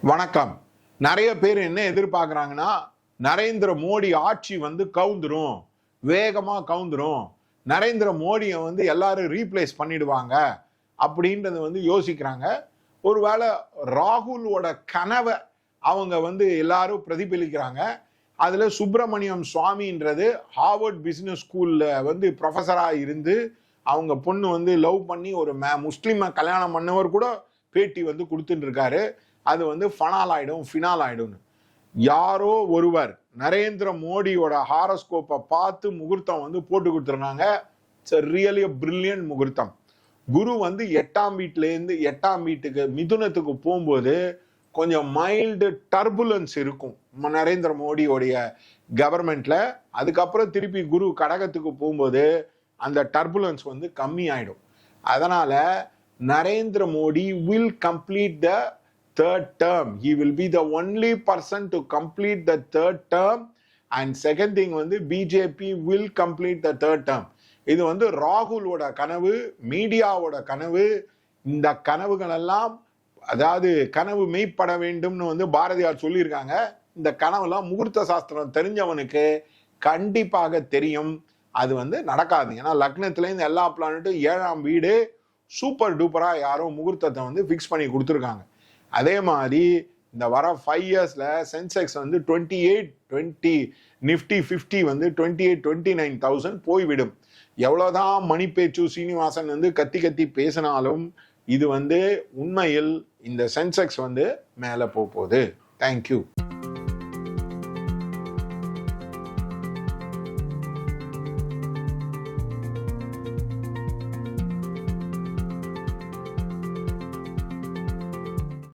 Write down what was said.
வணக்கம். நிறைய பேர் என்ன எதிர்பார்க்குறாங்கன்னா, நரேந்திர மோடி ஆட்சி கவுந்துரும், வேகமா கவுந்துரும், நரேந்திர மோடியை எல்லாரும் ரீப்ளேஸ் பண்ணிடுவாங்க அப்படின்றது யோசிக்கிறாங்க. ஒருவேளை ராகுலோட கனவை அவங்க எல்லாரும் பிரதிபலிக்கிறாங்க. அதுல சுப்பிரமணியம் சுவாமின்றது ஹார்வர்ட் பிசினஸ் ஸ்கூல்ல ப்ரொஃபஸரா இருந்து அவங்க பொண்ணு லவ் பண்ணி ஒரு முஸ்லீமை கல்யாணம் பண்ணவர் கூட பேட்டி கொடுத்துட்டு இருக்காரு. அது ஃபினால் ஆயிடும். யாரோ ஒருவர் நரேந்திர மோடியோட ஹாரோஸ்கோப்பை பார்த்து முகூர்த்தம் போட்டு கொடுத்துருக்காங்க. இட்ஸ் ரியலி பிரில்லியன்ட் முகூர்த்தம். குரு 8ஆம் வீட்டிலேருந்து 8ஆம் வீட்டுக்கு மிதுனத்துக்கு போகும்போது கொஞ்சம் மைல்டு டர்புலன்ஸ் இருக்கும் நரேந்திர மோடியோடைய கவர்மெண்ட்ல. அதுக்கப்புறம் திருப்பி குரு கடகத்துக்கு போகும்போது அந்த டர்புலன்ஸ் கம்மி ஆயிடும். அதனால Narendra Modi will complete the third term. He will be the only person to complete the third term. And second thing BJP will complete the third term. இது ராகுலோட கனவு, மீடியாவோட கனவு. இந்த கனவுகள் எல்லாம் அதாவது கனவு மெய்ப்பட வேண்டும்னு பாரதியார் சொல்லியிருக்காங்க. இந்த கனவுலாம் முகூர்த்த சாஸ்திரம் தெரிஞ்சவனுக்கு கண்டிப்பாக தெரியும். அது நடக்காது. ஏன்னா லக்னத்திலேருந்து எல்லா பிளானட்டும் 7ஆம் வீடு சூப்பர் டூப்பரா யாரோ முகூர்த்தத்தை ஃபிக்ஸ் பண்ணி கொடுத்துருக்காங்க. அதே மாதிரி இந்த வர 5 இயர்ஸ்ல சென்செக்ஸ் 2820 நிஃப்டி 50 28,29,000 போய்விடும். எவ்வளவுதான் மணிப்பேச்சு சீனிவாசன் கத்தி பேசினாலும் இது உண்மையில் இந்த சென்செக்ஸ் மேல போகுது. தேங்க்யூ.